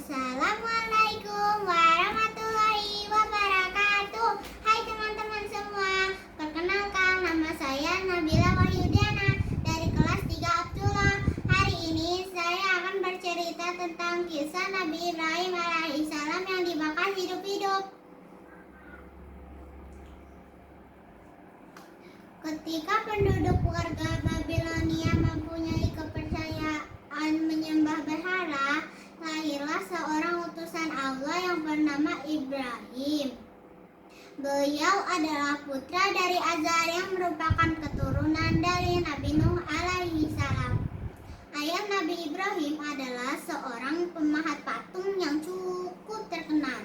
Assalamualaikum warahmatullahi wabarakatuh. Hai teman-teman semua, perkenalkan nama saya Nabila Wahyudiana dari kelas 3 Abdullah. Hari ini saya akan bercerita tentang kisah Nabi Ibrahim alaihissalam yang dibakar hidup-hidup. Ketika penduduk warga Babilonia mempunyai kepercayaan menyembah berhala, lahirlah seorang utusan Allah yang bernama Ibrahim. Beliau adalah putra dari Azar yang merupakan keturunan dari Nabi Nuh alaihissalam. Ayah Nabi Ibrahim adalah seorang pemahat patung yang cukup terkenal.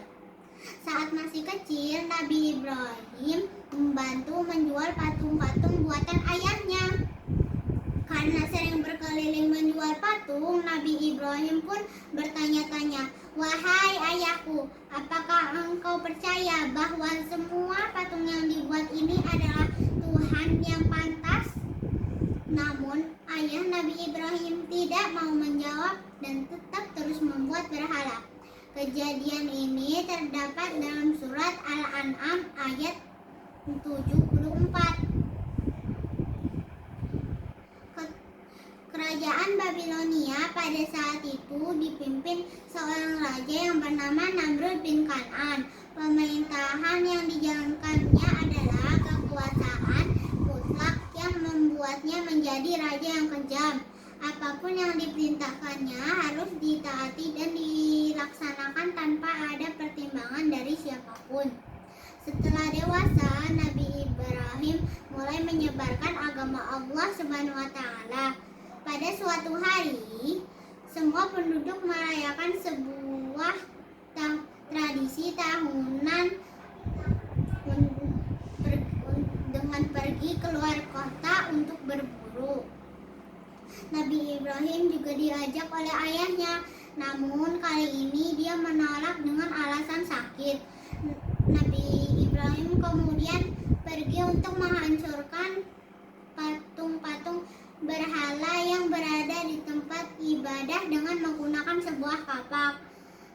Saat masih kecil, Nabi Ibrahim membantu menjual patung-patung buatan ayahnya. Karena sering berkeliling menjual patung, Nabi Ibrahim pun bertanya-tanya, "Wahai ayahku, apakah engkau percaya bahwa semua patung yang dibuat ini adalah Tuhan yang pantas?" Namun, ayah Nabi Ibrahim tidak mau menjawab dan tetap terus membuat berhala. Kejadian ini terdapat dalam surat Al-An'am ayat 74. Kerajaan Babilonia pada saat itu dipimpin seorang raja yang bernama Namrud bin Kan'an. Pemerintahan yang dijalankannya adalah kekuasaan mutlak yang membuatnya menjadi raja yang kejam. Apapun yang diperintahkannya harus ditaati dan dilaksanakan tanpa ada pertimbangan dari siapapun. Setelah dewasa, Nabi Ibrahim mulai menyebarkan agama Allah Subhanahu wa Ta'ala. Pada suatu hari, semua penduduk merayakan sebuah tradisi tahunan dengan pergi keluar kota untuk berburu. Nabi Ibrahim juga diajak oleh ayahnya, namun kali ini dia menolak dengan alasan sakit. Nabi Ibrahim kemudian pergi untuk menghancurkan patung-patung berhala yang berada di tempat ibadah dengan menggunakan sebuah kapak.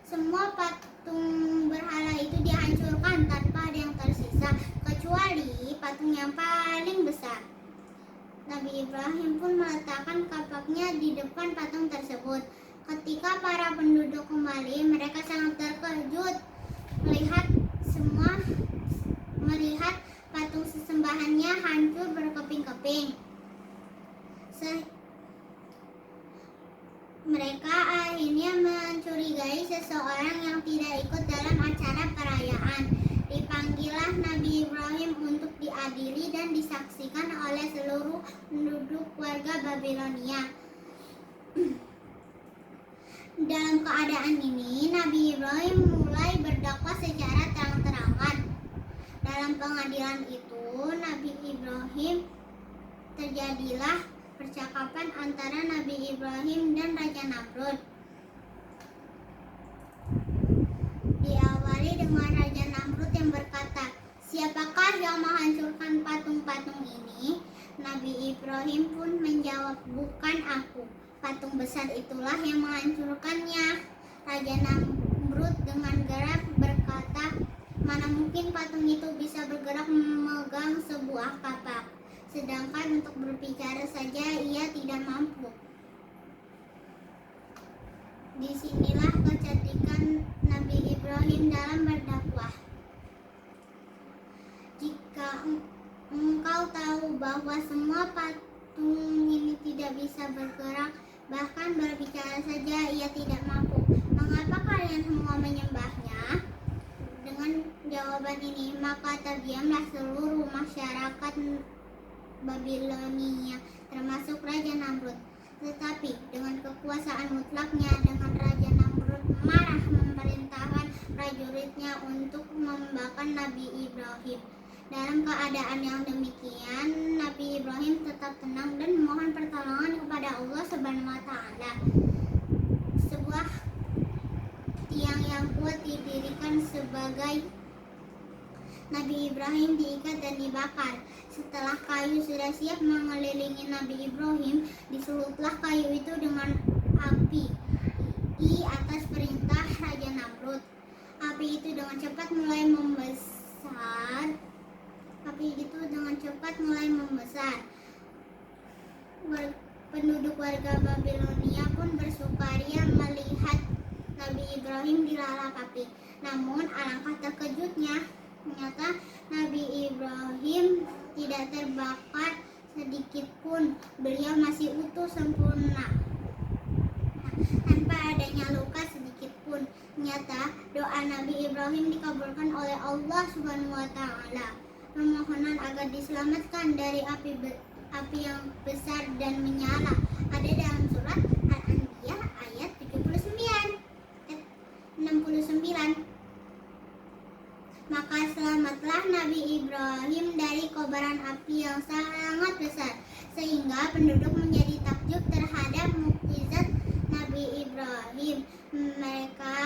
Semua patung berhala itu dihancurkan tanpa ada yang tersisa, kecuali patung yang paling besar. Nabi Ibrahim pun meletakkan kapaknya di depan patung tersebut. Ketika para penduduk kembali, mereka sangat terkejut melihat patung sesembahannya hancur berkeping-keping. Mereka akhirnya mencurigai seseorang yang tidak ikut dalam acara perayaan. Dipanggillah Nabi Ibrahim untuk diadili dan disaksikan oleh seluruh penduduk warga Babilonia. Dalam keadaan ini, Nabi Ibrahim mulai berdakwah secara terang-terangan. Dalam pengadilan itu, Nabi Ibrahim terjadilah percakapan antara Nabi Ibrahim dan Raja Namrud. Diawali dengan Raja Namrud yang berkata, "Siapakah yang menghancurkan patung-patung ini?" Nabi Ibrahim pun menjawab, "Bukan aku. Patung besar itulah yang menghancurkannya." Raja Namrud dengan geram berkata, "Mana mungkin patung itu bisa bergerak memegang sebuah kapak, sedangkan untuk berbicara saja ia tidak mampu." Disinilah kecerdikan Nabi Ibrahim dalam berdakwah. Jika engkau tahu bahwa semua patung ini tidak bisa bergerak, bahkan berbicara saja ia tidak mampu, mengapa kalian semua menyembahnya? Dengan jawaban ini, maka terdiamlah seluruh masyarakat Babilonia, termasuk Raja Namrud. Tetapi dengan kekuasaan mutlaknya, dengan Raja Namrud marah memerintahkan prajuritnya untuk membakar Nabi Ibrahim. Dalam keadaan yang demikian, Nabi Ibrahim tetap tenang dan memohon pertolongan kepada Allah Subhanahu wa Ta'ala. Sebuah tiang yang kuat didirikan sebagai Nabi Ibrahim diikat dan dibakar. Setelah kayu sudah siap mengelilingi Nabi Ibrahim, disulutlah kayu itu dengan api. Di atas perintah surut. Api itu dengan cepat mulai membesar. Penduduk warga Babilonia pun bersukaria melihat Nabi Ibrahim dilalap api. Namun alangkah terkejutnya, ternyata Nabi Ibrahim tidak terbakar sedikit pun. Beliau masih utuh sempurna, tanpa adanya luka sedikit pun. Ternyata doa Nabi Ibrahim dikabulkan oleh Allah Subhanahu wa taala. Permohonan agar diselamatkan dari api yang besar dan menyala ada dalam surat Al-Anbiya ayat 69. Maka selamatlah Nabi Ibrahim dari kobaran api yang sangat besar, sehingga penduduk menjadi takjub terhadap mukjizat Nabi Ibrahim. Mereka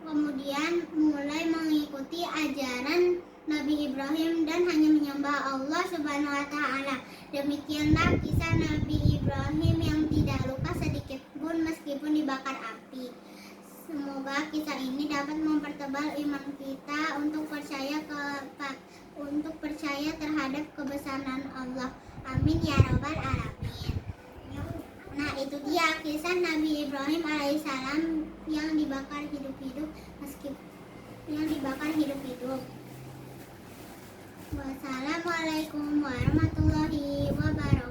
kemudian mulai mengikuti ajaran Nabi Ibrahim dan hanya menyembah Allah Subhanahu wa taala. Demikianlah kisah Nabi Ibrahim yang tidak luka sedikit pun meskipun dibakar api. Semoga kisah ini dapat mempertebal iman kita untuk percaya terhadap kebesaran Allah. Amin ya rabbal alamin. Nah, itu dia kisah Nabi Ibrahim alaihissalam yang dibakar hidup-hidup. Wassalamualaikum warahmatullahi wabarakatuh.